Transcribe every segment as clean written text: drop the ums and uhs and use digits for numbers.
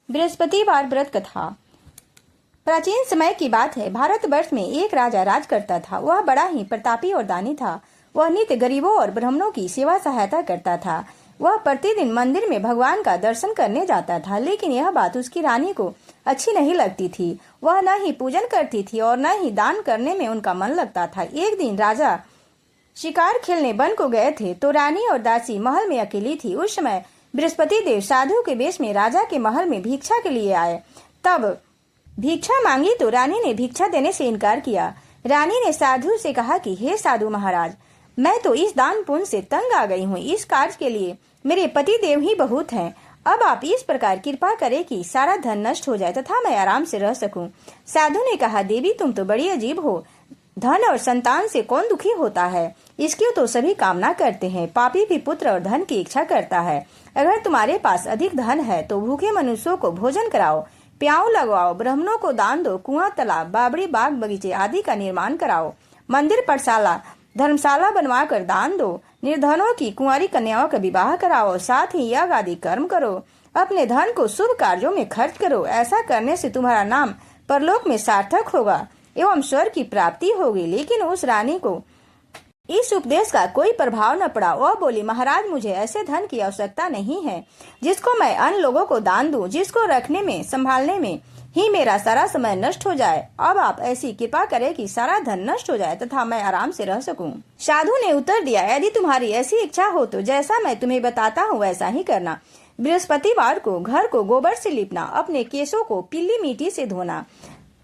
बृहस्पतिवार व्रत कथा। प्राचीन समय की बात है। भारतवर्ष में एक राजा राज करता था। वह बड़ा ही प्रतापी और दानी था। वह नित्य गरीबों और ब्राह्मणों की सेवा सहायता करता था। वह प्रतिदिन मंदिर में भगवान का दर्शन करने जाता था, लेकिन यह बात उसकी रानी को अच्छी नहीं लगती थी। वह न ही पूजन करती थी और न ही दान करने में उनका मन लगता था। एक दिन राजा शिकार खेलने वन को गए थे, तो रानी और दासी महल में अकेली थी। उस समय बृहस्पति देव साधु के वेश में राजा के महल में भिक्षा के लिए आए। तब भिक्षा मांगी तो रानी ने भिक्षा देने से इनकार किया। रानी ने साधु से कहा कि हे साधु महाराज, मैं तो इस दान पुण्य से तंग आ गई हूँ। इस कार्य के लिए मेरे पति देव ही बहुत हैं। अब आप इस प्रकार कृपा करें कि सारा धन नष्ट हो जाए तथा मैं आराम से रह सकूं। साधु ने कहा, देवी तुम तो बड़ी अजीब हो। धन और संतान से कौन दुखी होता है? इसकी तो सभी कामना करते हैं। पापी भी पुत्र और धन की इच्छा करता है। अगर तुम्हारे पास अधिक धन है तो भूखे मनुष्यों को भोजन कराओ, प्याऊ लगवाओ, ब्राह्मणों को दान दो, कुआं, तालाब, बावड़ी, बाग बगीचे आदि का निर्माण कराओ, मंदिर, पाठशाला, धर्मशाला बनवा कर दान दो, निर्धनों की कुंवारी कन्याओं का विवाह कराओ, साथ ही यज्ञ आदि कर्म करो, अपने धन को शुभ कार्यों में खर्च करो। ऐसा करने से तुम्हारा नाम परलोक में सार्थक होगा एवं स्वर्ग की प्राप्ति होगी। लेकिन उस रानी को इस उपदेश का कोई प्रभाव न पड़ा। वह बोली, महाराज, मुझे ऐसे धन की आवश्यकता नहीं है जिसको मैं अन्य लोगों को दान दूं, जिसको रखने में संभालने में ही मेरा सारा समय नष्ट हो जाए। अब आप ऐसी कृपा करें कि सारा धन नष्ट हो जाए तथा मैं आराम से रह सकूं। साधु ने उत्तर दिया, यदि तुम्हारी ऐसी इच्छा हो तो जैसा मैं तुम्हें बताता हूँ वैसा ही करना। बृहस्पतिवार को घर को गोबर से लिपना, अपने केसों को पीली मिट्टी से धोना,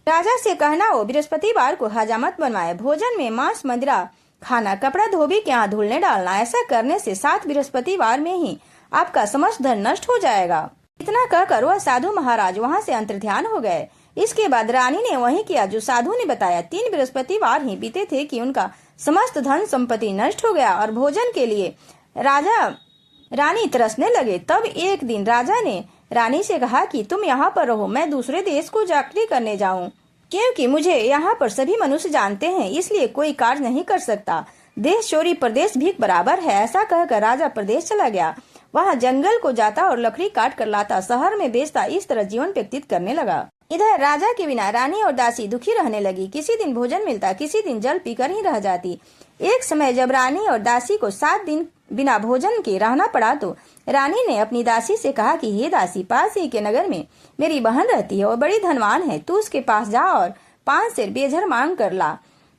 राजा से कहना वो बृहस्पतिवार को हजामत बनवाए, भोजन में मांस मदिरा खाना, कपड़ा धोबी के यहाँ धुलने डालना। ऐसा करने से 7 बृहस्पतिवार में ही आपका समस्त धन नष्ट हो जाएगा। इतना कहकर वह साधु महाराज वहाँ से अंतर्ध्यान हो गए। इसके बाद रानी ने वही किया जो साधु ने बताया। 3 बृहस्पतिवार ही बीते थे कि उनका समस्त धन संपत्ति नष्ट हो गया और भोजन के लिए राजा रानी तरसने लगे। तब एक दिन राजा ने रानी से कहा कि तुम यहाँ पर रहो, मैं दूसरे देश को जाकरी करने जाऊं, क्योंकि मुझे यहाँ पर सभी मनुष्य जानते हैं, इसलिए कोई कार्य नहीं कर सकता। देश चोरी प्रदेश भीख बराबर है। ऐसा कहकर राजा प्रदेश चला गया। वहाँ जंगल को जाता और लकड़ी काट कर लाता, शहर में बेचता। इस तरह जीवन व्यतीत करने लगा। इधर राजा के बिना रानी और दासी दुखी रहने लगी। किसी दिन भोजन मिलता, किसी दिन जल पीकर ही रह जाती। एक समय जब रानी और दासी को 7 दिन बिना भोजन के रहना पड़ा तो रानी ने अपनी दासी से कहा कि हे दासी, पास ही के नगर में मेरी बहन रहती है और बड़ी धनवान है। तू उसके पास जा और 5 सेर बेझर मांग कर ला,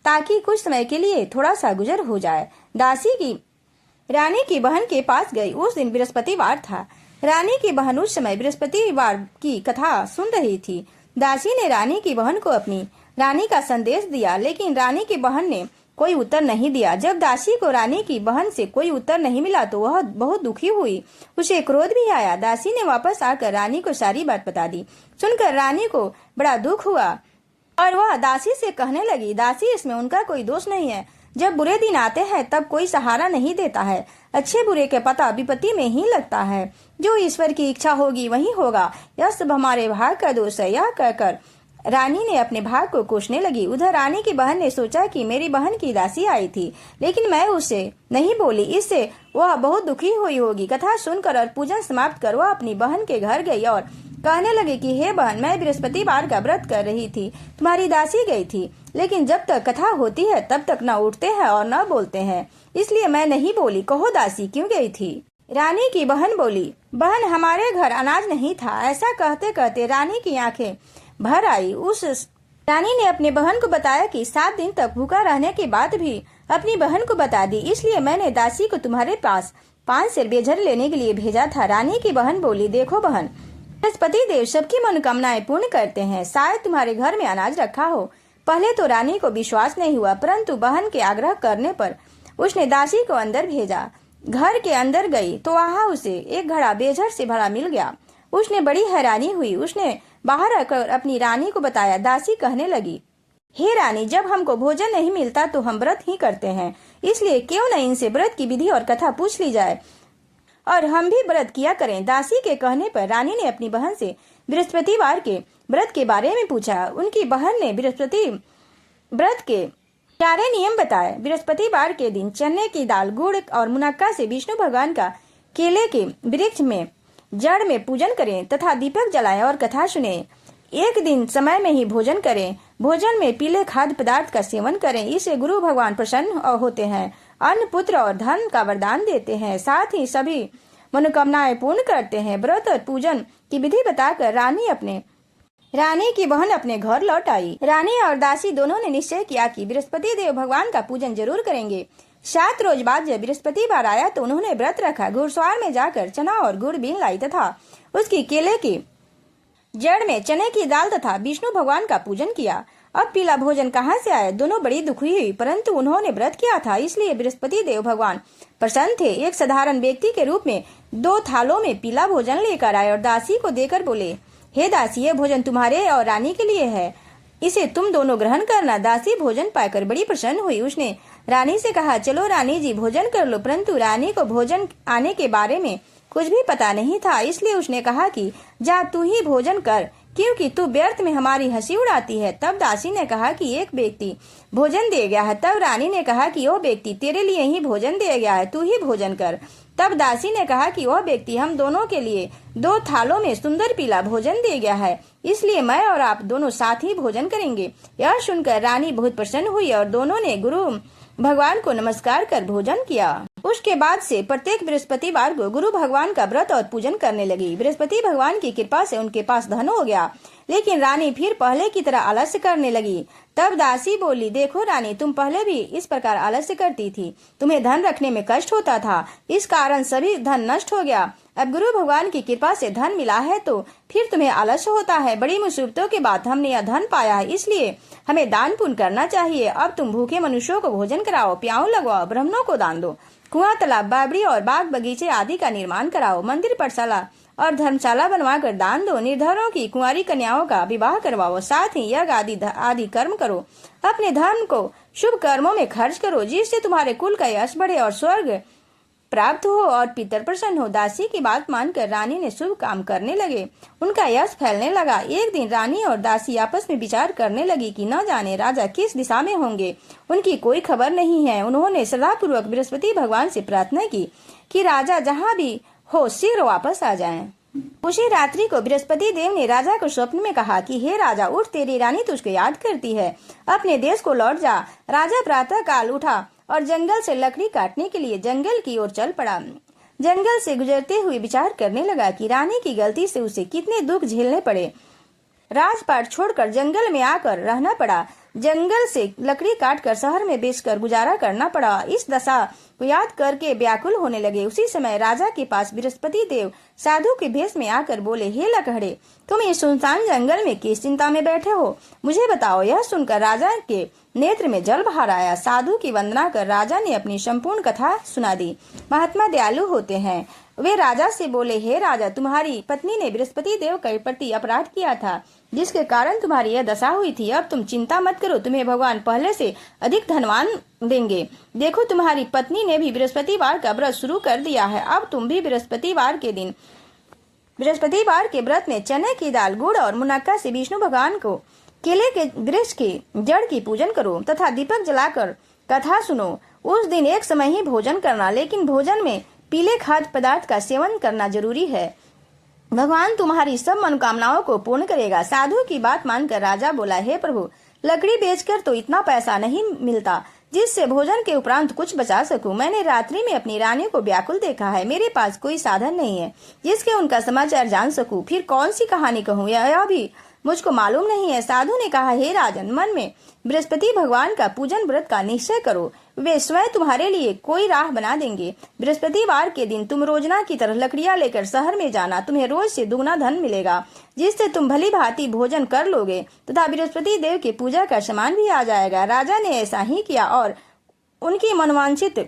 ताकि कुछ समय के लिए थोड़ा सा गुजर हो जाए। दासी की रानी की बहन के पास गई। उस दिन बृहस्पतिवार था। रानी की बहन उस समय बृहस्पतिवार की कथा सुन रही थी। दासी ने रानी की बहन को अपनी रानी का संदेश दिया, लेकिन रानी की बहन ने कोई उत्तर नहीं दिया। जब दासी को रानी की बहन से कोई उत्तर नहीं मिला तो वह बहुत दुखी हुई। उसे क्रोध भी आया। दासी ने वापस आकर रानी को सारी बात बता दी। सुनकर रानी को बड़ा दुख हुआ और वह दासी से कहने लगी, दासी, इसमें उनका कोई दोष नहीं है। जब बुरे दिन आते हैं तब कोई सहारा नहीं देता है। अच्छे बुरे के पता विपत्ति में ही लगता है। जो ईश्वर की इच्छा होगी वही होगा। यह सब हमारे भाग का दोष है। यह कहकर रानी ने अपने भाग को कोसने लगी। उधर रानी की बहन ने सोचा कि मेरी बहन की दासी आई थी, लेकिन मैं उसे नहीं बोली, इससे वह बहुत दुखी हुई होगी। कथा सुनकर और पूजन समाप्त कर वह अपनी बहन के घर गई और कहने लगे कि हे बहन, मैं बृहस्पतिवार का व्रत कर रही थी, तुम्हारी दासी गई थी, लेकिन जब तक कथा होती है तब तक न उठते हैं और न बोलते हैं, इसलिए मैं नहीं बोली। कहो दासी क्यों गई थी? रानी की बहन बोली, बहन, हमारे घर अनाज नहीं था। ऐसा कहते कहते रानी की आंखें भर आई। उस रानी ने अपने बहन को बताया कि 7 दिन तक भूखा रहने के बाद भी अपनी बहन को बता दी, इसलिए मैंने दासी को तुम्हारे पास 5 सेर बेझर लेने के लिए भेजा था। रानी की बहन बोली, देखो बहन, बृहस्पति देव सबकी मनोकामनाएं पूर्ण करते हैं। शायद तुम्हारे घर में अनाज रखा हो। पहले तो रानी को विश्वास नहीं हुआ, परंतु बहन के आग्रह करने पर उसने दासी को अंदर भेजा। घर के अंदर गई तो वहाँ उसे एक घड़ा बेझर से भरा मिल गया। उसने बड़ी हैरानी हुई। उसने बाहर आकर अपनी रानी को बताया। दासी कहने लगी, हे रानी, जब हमको भोजन नहीं मिलता तो हम व्रत ही करते हैं, इसलिए क्यों न इनसे व्रत की विधि और कथा पूछ ली जाए और हम भी व्रत किया करें। दासी के कहने पर रानी ने अपनी बहन से बृहस्पतिवार के व्रत के बारे में पूछा। उनकी बहन ने बृहस्पति व्रत के सारे नियम बताए। बृहस्पतिवार के दिन चने की दाल, गुड़ और मुनक्का से विष्णु भगवान का केले के वृक्ष में जड़ में पूजन करें तथा दीपक जलाएं और कथा सुने। एक दिन समय में ही भोजन करें। भोजन में पीले खाद्य पदार्थ का सेवन करें, इससे गुरु भगवान प्रसन्न होते हैं, अन्न, पुत्र और धन का वरदान देते हैं, साथ ही सभी मनोकामनाएं पूर्ण करते हैं। व्रत और पूजन की विधि बताकर रानी की बहन अपने घर लौट आई। रानी और दासी दोनों ने निश्चय किया कि बृहस्पति देव भगवान का पूजन जरूर करेंगे। 7 रोज बाद जब बृहस्पतिवार आया तो उन्होंने व्रत रखा। घुड़सवार में जाकर चना और गुड़ बीन लाई तथा उसकी केले की जड़ में चने की दाल तथा विष्णु भगवान का पूजन किया। अब पीला भोजन कहाँ से आया? दोनों बड़ी दुखी हुई, परंतु उन्होंने व्रत किया था, इसलिए बृहस्पति देव भगवान प्रसन्न थे। एक साधारण व्यक्ति के रूप में 2 थालों में पीला भोजन लेकर आए और दासी को देकर बोले, हे दासी, ये भोजन तुम्हारे और रानी के लिए है, इसे तुम दोनों ग्रहण करना। दासी भोजन पाकर बड़ी प्रसन्न हुई। उसने रानी से कहा, चलो रानी जी भोजन कर लो। परंतु रानी को भोजन आने के बारे में कुछ भी पता नहीं था, इसलिए उसने कहा कि जा तू ही भोजन कर, क्योंकि तू व्यर्थ में हमारी हंसी उड़ाती है। तब दासी ने कहा कि एक व्यक्ति भोजन दे गया है। तब रानी ने कहा कि वह व्यक्ति तेरे लिए ही भोजन दे गया है, तू ही भोजन कर। तब दासी ने कहा कि वह व्यक्ति हम दोनों के लिए 2 थालों में सुंदर पीला भोजन दे गया है, इसलिए मैं और आप दोनों साथ ही भोजन करेंगे। यह सुनकर रानी बहुत प्रसन्न हुई और दोनों ने गुरु भगवान को नमस्कार कर भोजन किया। उसके बाद से प्रत्येक बृहस्पतिवार को गुरु भगवान का व्रत और पूजन करने लगी। बृहस्पति भगवान की कृपा से उनके पास धन हो गया, लेकिन रानी फिर पहले की तरह आलस्य करने लगी। तब दासी बोली, देखो रानी, तुम पहले भी इस प्रकार आलस्य करती थी, तुम्हें धन रखने में कष्ट होता था, इस कारण सभी धन नष्ट हो गया। अब गुरु भगवान की कृपा से धन मिला है तो फिर तुम्हें आलस्य होता है। बड़ी मुसीबतों के बाद हमने यह धन पाया है, इसलिए हमें दान पुण्य करना चाहिए। अब तुम भूखे मनुष्यों को भोजन कराओ, प्याऊ लगवाओ, ब्राह्मणों को दान दो, कुआं, तालाब, बावड़ी और बाग बगीचे आदि का निर्माण कराओ, मंदिर, पाठशाला और धर्मशाला बनवाकर दान दो, निर्धनों की कुंवारी कन्याओं का विवाह करवाओ, साथ ही यज्ञ आदि कर्म करो। अपने धर्म को शुभ कर्मों में खर्च करो, जिससे तुम्हारे कुल का यश बढ़े और स्वर्ग प्राप्त हो और पितर प्रसन्न हो। दासी की बात मानकर रानी ने शुभ काम करने लगे, उनका यश फैलने लगा। एक दिन रानी और दासी आपस में विचार करने लगी कि न जाने राजा किस दिशा में होंगे, उनकी कोई खबर नहीं है। उन्होंने श्रद्धापूर्वक बृहस्पति भगवान से प्रार्थना की कि राजा जहाँ भी हो शीघ्र वापस आ जाएं। उसी रात्रि को बृहस्पति देव ने राजा को स्वप्न में कहा कि हे राजा, उठ, तेरी रानी तुझको याद करती है, अपने देश को लौट जा। राजा प्रातः काल उठा और जंगल से लकड़ी काटने के लिए जंगल की ओर चल पड़ा। जंगल से गुजरते हुए विचार करने लगा कि रानी की गलती से उसे कितने दुख झेलने पड़े। राजपाट छोड़कर जंगल में आकर रहना पड़ा, जंगल से लकड़ी काटकर शहर में बेचकर गुजारा करना पड़ा। इस दशा को याद करके व्याकुल होने लगे। उसी समय राजा के पास बृहस्पति देव साधु के भेष में आकर बोले, हे लकड़े, तुम इस सुनसान जंगल में किस चिंता में बैठे हो, मुझे बताओ। यह सुनकर राजा के नेत्र में जल बाहर आया। साधु की वंदना कर राजा ने अपनी संपूर्ण कथा सुना दी। महात्मा दयालु होते हैं। वे राजा से बोले, हे राजा, तुम्हारी पत्नी ने बृहस्पति देव के प्रति अपराध किया था, जिसके कारण तुम्हारी यह दशा हुई थी। अब तुम चिंता मत करो, तुम्हें भगवान पहले से अधिक धनवान देंगे। देखो, तुम्हारी पत्नी ने भी बृहस्पतिवार का व्रत शुरू कर दिया है। अब तुम भी बृहस्पतिवार के व्रत में चने की दाल, गुड़ और मुनक्का से विष्णु भगवान को केले के वृक्ष की जड़ की पूजन करो तथा दीपक जलाकर कथा सुनो। उस दिन एक समय ही भोजन करना, लेकिन भोजन में पीले खाद्य पदार्थ का सेवन करना जरूरी है। भगवान तुम्हारी सब मनोकामनाओं को पूर्ण करेगा। साधु की बात मानकर राजा बोला, हे प्रभु, लकड़ी बेचकर तो इतना पैसा नहीं मिलता जिससे भोजन के उपरांत कुछ बचा सकूं। मैंने रात्रि में अपनी रानी को व्याकुल देखा है, मेरे पास कोई साधन नहीं है जिसके उनका समाचार जान सकूं। फिर कौन सी कहानी कहूँ, यह भी मुझको मालूम नहीं है। साधु ने कहा, हे राजन, मन में बृहस्पति भगवान का पूजन व्रत का निश्चय करो, वे स्वयं तुम्हारे लिए कोई राह बना देंगे। बृहस्पतिवार के दिन तुम रोजना की तरह लकड़ियां लेकर शहर में जाना, तुम्हें रोज से दुगना धन मिलेगा, जिससे तुम भली भांति भोजन कर लोगे तथा बृहस्पति देव की पूजा का सामान भी आ जाएगा। राजा ने ऐसा ही किया और उनकी मनवांछित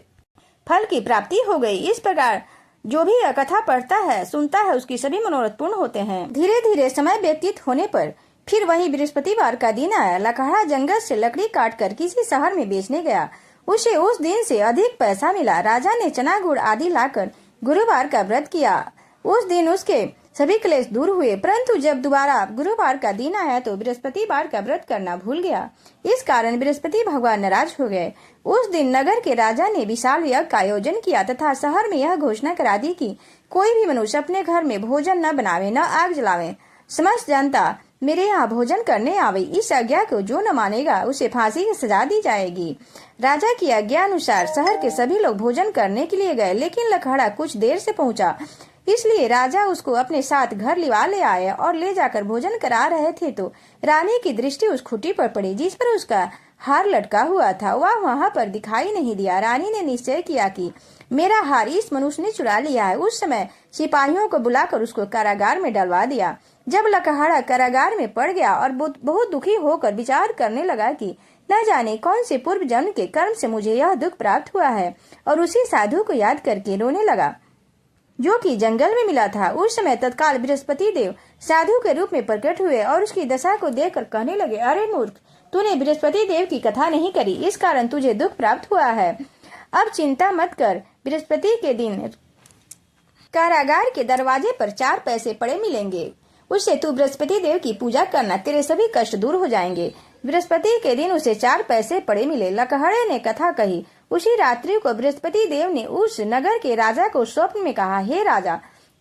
फल की प्राप्ति हो गई। इस प्रकार जो भी यह कथा पढ़ता है, सुनता है, उसकी सभी मनोरथ पूर्ण होते हैं। धीरे धीरे समय व्यतीत होने पर फिर वही बृहस्पतिवार का दिन आया। लकड़ा जंगल से लकड़ी काटकर किसी शहर में बेचने गया। उसे उस दिन से अधिक पैसा मिला। राजा ने चना गुड़ आदि लाकर गुरुवार का व्रत किया। उस दिन उसके सभी क्लेश दूर हुए। परंतु जब दोबारा गुरुवार का दिन आया तो बृहस्पतिवार का व्रत करना भूल गया। इस कारण बृहस्पति भगवान नाराज हो गए। उस दिन नगर के राजा ने विशाल यज्ञ का आयोजन किया तथा शहर में यह घोषणा करा दी कि कोई भी मनुष्य अपने घर में भोजन न बनावे, न आग जलावे। समस्त जनता मेरे यहाँ भोजन करने आवे। इस आज्ञा को जो न मानेगा उसे फांसी की सजा दी जाएगी। राजा की आज्ञा अनुसार शहर के सभी लोग भोजन करने के लिए गए, लेकिन लकहड़ा कुछ देर से पहुंचा, इसलिए राजा उसको अपने साथ घर लिवा ले आए और ले जाकर भोजन करा रहे थे तो रानी की दृष्टि उस खूंटी पर पड़ी जिस पर उसका हार लटका हुआ था। वह वहां पर दिखाई नहीं दिया। रानी ने निश्चय किया कि मेरा हार इस मनुष्य ने चुरा लिया है। उस समय सिपाहियों को बुलाकर उसको कारागार में डलवा दिया। जब लकहड़ा कारागार में पड़ गया और बहुत दुखी होकर विचार करने लगा कि न जाने कौन से पूर्व जन्म के कर्म से मुझे यह दुख प्राप्त हुआ है, और उसी साधु को याद करके रोने लगा जो कि जंगल में मिला था। उस समय तत्काल बृहस्पति देव साधु के रूप में प्रकट हुए और उसकी दशा को देखकर कहने लगे, अरे मूर्ख, तूने बृहस्पति देव की कथा नहीं करी, इस कारण तुझे दुख प्राप्त हुआ है। अब चिंता मत कर, बृहस्पति के दिन कारागार के दरवाजे पर 4 पैसे पड़े मिलेंगे, उससे तू बृहस्पति देव की पूजा करना, तेरे सभी कष्ट दूर हो जाएंगे। बृहस्पति के दिन उसे 4 पैसे पड़े मिले। लकहड़े ने कथा कही। उसी रात्रि को बृहस्पति देव ने उस नगर के राजा को स्वप्न में कहा, हे राजा,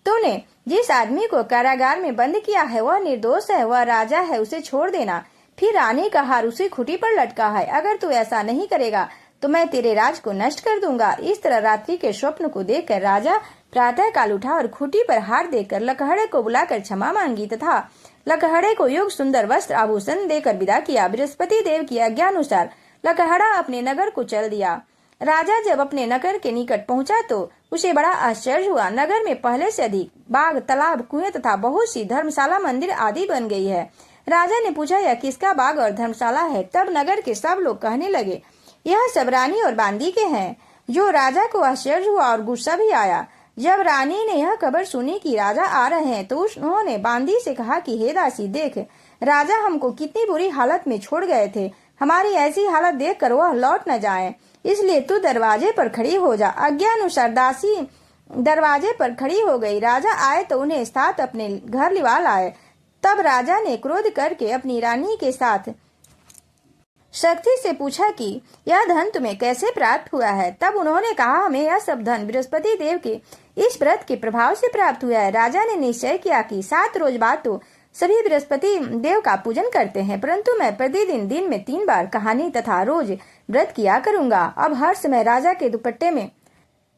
तूने जिस आदमी को कारागार में बंद किया है वह निर्दोष है, वह राजा है, उसे छोड़ देना। फिर रानी का हार उसी खूंटी पर लटका है। अगर तू ऐसा नहीं करेगा तो मैं तेरे राज को नष्ट कर दूंगा। इस तरह रात्रि के स्वप्न को देखकर राजा प्रातः काल उठा और खूंटी पर हार देकर लकहड़े को बुलाकर क्षमा मांगी तथा लकहड़े को योग सुंदर वस्त्र आभूषण देकर विदा किया। बृहस्पति देव की आज्ञा अनुसार लकहड़ा अपने नगर को चल दिया। राजा जब अपने नगर के निकट पहुंचा तो उसे बड़ा आश्चर्य हुआ। नगर में पहले से अधिक बाग, तालाब, कुएं तथा बहुत सी धर्मशाला, मंदिर आदि बन गई है। राजा ने पूछा, यह किसका बाग और धर्मशाला है? तब नगर के सब लोग कहने लगे, यह सब रानी और बांदी के हैं। जो राजा को आश्चर्य हुआ और गुस्सा भी आया। जब रानी ने यह खबर सुनी कि राजा आ रहे हैं तो उन्होंने बांदी से कहा कि हे दासी, देख, राजा हमको कितनी बुरी हालत में छोड़ गए थे। हमारी ऐसी हालत देखकर वह लौट न जाए, इसलिए तू दरवाजे पर खड़ी हो जा। आज्ञा अनुसार दासी दरवाजे पर खड़ी हो गई। राजा आए तो उन्हें साथ अपने घर लिवा लाए। तब राजा ने क्रोध करके अपनी रानी के साथ शक्ति से पूछा कि यह धन तुम्हें कैसे प्राप्त हुआ है? तब उन्होंने कहा, हमें यह सब धन बृहस्पति देव के इस व्रत के प्रभाव से प्राप्त हुआ है। राजा ने निश्चय किया कि 7 रोज बाद तो सभी बृहस्पति देव का पूजन करते हैं, परंतु मैं प्रतिदिन दिन में 3 बार कहानी तथा रोज व्रत किया करूंगा। अब हर समय राजा के दुपट्टे में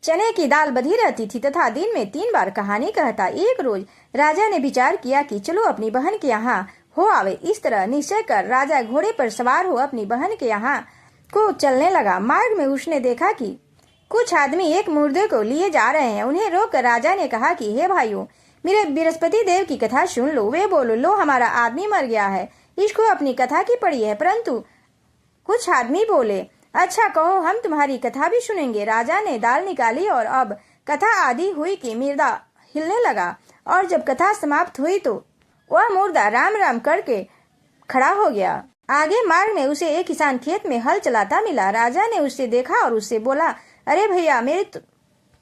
चने की दाल बधी रहती थी तथा दिन में 3 बार कहानी कहता। एक रोज राजा ने विचार किया कि चलो अपनी बहन के यहाँ हो आवे। इस तरह निश्चय कर राजा घोड़े पर सवार हो अपनी बहन के यहाँ को चलने लगा। मार्ग में उसने देखा कि कुछ आदमी एक मुर्दे को लिए जा रहे हैं। उन्हें रोककर राजा ने कहा कि हे भाइयों, मेरे बृहस्पति देव की कथा सुन लो। वे बोलो, लो हमारा आदमी मर गया है, इसको अपनी कथा की पड़ी है। परंतु कुछ आदमी बोले, अच्छा कहो, हम तुम्हारी कथा भी सुनेंगे। राजा ने दाल निकाली और अब कथा आदि हुई कि मुर्दा हिलने लगा, और जब कथा समाप्त हुई तो वह मुर्दा राम राम करके खड़ा हो गया। आगे मार्ग में उसे एक किसान खेत में हल चलाता मिला। राजा ने उससे देखा और उससे बोला, अरे भैया, मेरे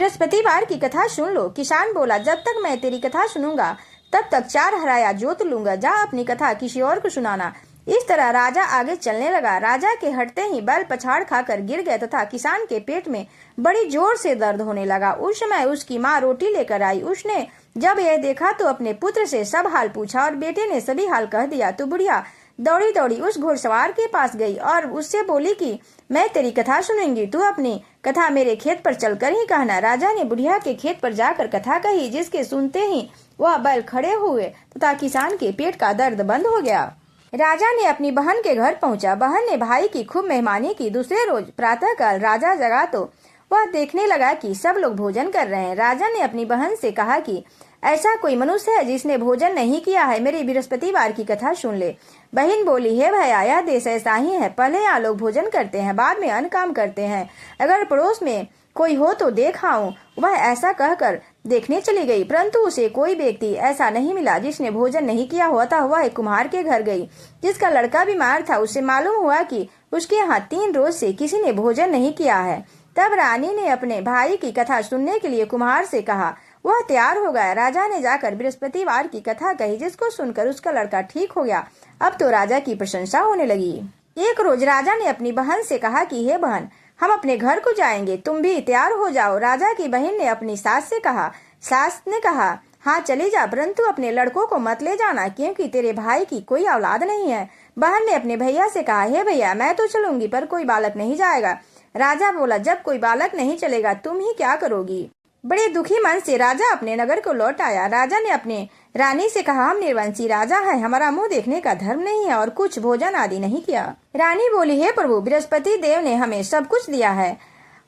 बृहस्पतिवार की कथा सुन लो। किसान बोला, जब तक मैं तेरी कथा सुनूंगा तब तक 4 हराया जोत लूंगा। जा अपनी कथा किसी और को सुनाना। इस तरह राजा आगे चलने लगा। राजा के हटते ही बैल पछाड़ खाकर गिर गए तथा किसान के पेट में बड़ी जोर से दर्द होने लगा। उस समय उसकी माँ रोटी लेकर आई। उसने जब यह देखा तो अपने पुत्र से सब हाल पूछा और बेटे ने सभी हाल कह दिया। तो बुढ़िया दौड़ी दौड़ी उस घुड़सवार के पास गई और उससे बोली कि मैं तेरी कथा सुनूंगी, तू अपनी कथा मेरे खेत पर चलकर ही कहना। राजा ने बुढ़िया के खेत पर जाकर कथा कही, जिसके सुनते ही वह बैल खड़े हुए तथा किसान के पेट का दर्द बंद हो गया। राजा ने अपनी बहन के घर पहुंचा। बहन ने भाई की खूब मेहमानी की। दूसरे रोज प्रातःकाल राजा जगा तो वह देखने लगा कि सब लोग भोजन कर रहे हैं। राजा ने अपनी बहन से कहा कि ऐसा कोई मनुष्य है जिसने भोजन नहीं किया है, मेरी बृहस्पतिवार की कथा सुन ले। बहन बोली, हे भैया, यह देश ऐसा ही है, पहले यहाँ लोग भोजन करते हैं, बाद में अन्य काम करते हैं। अगर पड़ोस में कोई हो तो देख आऊं। वह ऐसा कहकर देखने चली गई, परंतु उसे कोई व्यक्ति ऐसा नहीं मिला जिसने भोजन नहीं किया हुआ था। वह एक कुम्हार के घर गई जिसका लड़का बीमार था। उसे मालूम हुआ कि उसके यहाँ 3 रोज से किसी ने भोजन नहीं किया है। तब रानी ने अपने भाई की कथा सुनने के लिए कुम्हार से कहा। वह तैयार हो गया। राजा ने जाकर बृहस्पतिवार की कथा कही, जिसको सुनकर उसका लड़का ठीक हो गया। अब तो राजा की प्रशंसा होने लगी। एक रोज राजा ने अपनी बहन से कहा कि हे बहन, हम अपने घर को जाएंगे, तुम भी तैयार हो जाओ। राजा की बहन ने अपनी सास से कहा। सास ने कहा, हाँ चली जा, परंतु अपने लड़कों को मत ले जाना, क्योंकि तेरे भाई की कोई औलाद नहीं है। बहन ने अपने भैया से कहा, हे भैया, मैं तो चलूंगी, पर कोई बालक नहीं जाएगा। राजा बोला, जब कोई बालक नहीं चलेगा, तुम ही क्या करोगी। बड़े दुखी मन से राजा अपने नगर को लौट आया। राजा ने अपने रानी से कहा, हम निर्वंशी राजा है, हमारा मुंह देखने का धर्म नहीं है और कुछ भोजन आदि नहीं किया। रानी बोली, हे प्रभु, बृहस्पति देव ने हमें सब कुछ दिया है,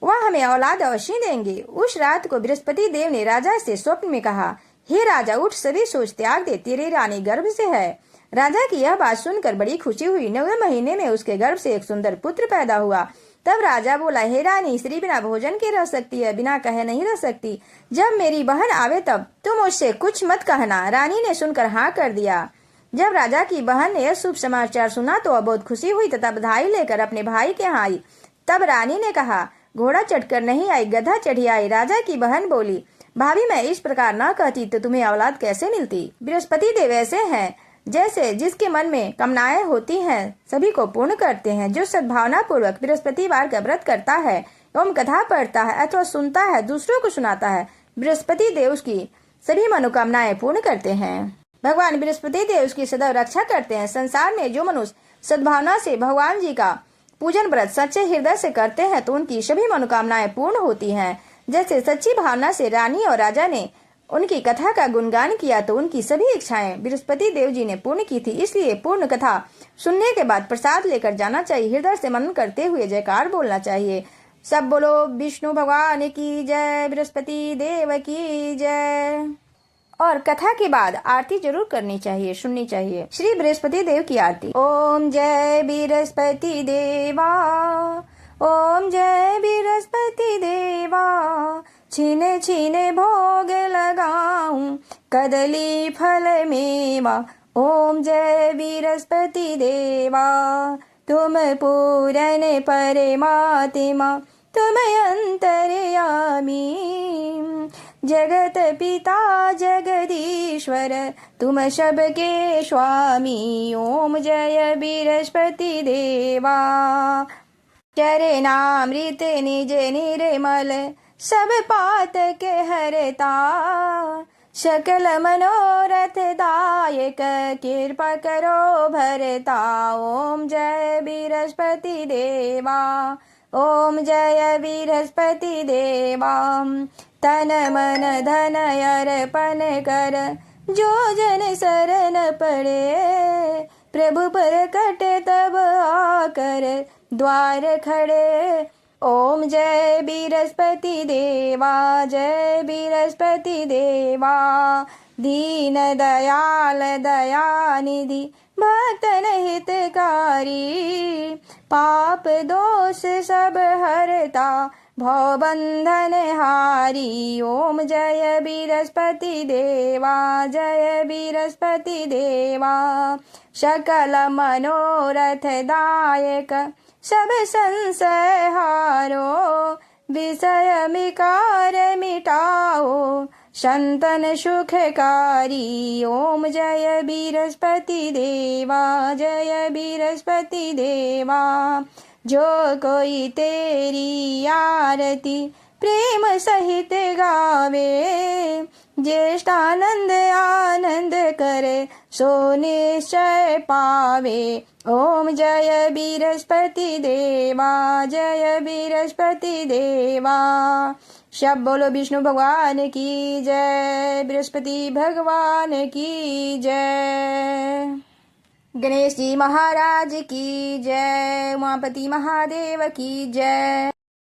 वह हमें औलाद अवश्य देंगे। उस रात को बृहस्पति देव ने राजा से स्वप्न में कहा, हे राजा, उठ, सभी सोच त्याग दे, तेरी रानी गर्भ से है। राजा की यह बात सुनकर बड़ी खुशी हुई। 9वें महीने में उसके गर्भ से एक सुंदर पुत्र पैदा हुआ। तब राजा बोला, हे रानी, स्त्री बिना भोजन के रह सकती है, बिना कहे नहीं रह सकती। जब मेरी बहन आवे तब तुम मुझसे कुछ मत कहना। रानी ने सुनकर हाँ कर दिया। जब राजा की बहन ने यह शुभ समाचार सुना तो वह बहुत खुशी हुई तथा बधाई लेकर अपने भाई के यहाँ आई। तब रानी ने कहा, घोड़ा चढ़कर नहीं आई, गधा चढ़ी आई। राजा की बहन बोली, भाभी, मैं इस प्रकार न कहती तो तुम्हें औलाद कैसे मिलती। बृहस्पति देव ऐसे हैं जैसे जिसके मन में कामनाएं होती हैं सभी को पूर्ण करते हैं। जो सद्भावना पूर्वक बृहस्पतिवार का व्रत करता है एवं कथा पढ़ता है अथवा सुनता है, दूसरों को सुनाता है, बृहस्पति देव उसकी सभी मनोकामनाएं पूर्ण करते हैं। भगवान बृहस्पति देव उसकी सदैव रक्षा करते हैं। संसार में जो मनुष्य सद्भावना से भगवान जी का पूजन व्रत सच्चे हृदय से करते हैं तो उनकी सभी मनोकामनाएं पूर्ण होती हैं। जैसे सच्ची भावना से रानी और राजा ने उनकी कथा का गुणगान किया तो उनकी सभी इच्छाएं बृहस्पति देव जी ने पूर्ण की थी। इसलिए पूर्ण कथा सुनने के बाद प्रसाद लेकर जाना चाहिए। हृदय से मनन करते हुए जयकार बोलना चाहिए। सब बोलो विष्णु भगवान की जय, बृहस्पति देव की जय। और कथा के बाद आरती जरूर करनी चाहिए, सुननी चाहिए। श्री बृहस्पति देव की आरती। ओम जय बृहस्पति देवा, ओम जय बृहस्पति देवा, छीने छीने भोग लगाऊं कदली फल मेवा। ओम जय बृहस्पति देवा, तुम पूरन परमात्मा, तुम अंतर्यामी, जगत पिता जगदीश्वर, तुम सबके स्वामी। ओम जय बृहस्पति देवा, चरणामृत निज निर्मल, सब पातक हरता, सकल मनोरथ दायक, कृपा करो भरता। ओम जय बृहस्पति देवा, ओम जय बृहस्पति देवा, तन मन धन अर्पण कर, जो जन शरण पड़े, प्रभु पर कटे तब आकर द्वार खड़े। ओम जय बृहस्पति देवा, जय बृहस्पति देवा, दीन दयाल दयानिधि, भक्तन हितकारी, पाप दोष सब हरता, भव बंधन हारी। ओम जय बृहस्पति देवा, जय बृहस्पति देवा, सकल मनोरथ दायक, सब संशय हारो, विषय विकार मिटाओ, संतन सुखकारी। ओम जय बृहस्पति देवा, जय बृहस्पति देवा, जो कोई तेरी आरती प्रेम सहित गावे, ज्येष्ठानंद आनंद करे, सो निश्चय पावे। ओम जय बृहस्पति देवा, जय बृहस्पति देवा। सब बोलो विष्णु भगवान की जय, बृहस्पति भगवान की जय, गणेश जी महाराज की जय, उमापति महादेव की जय।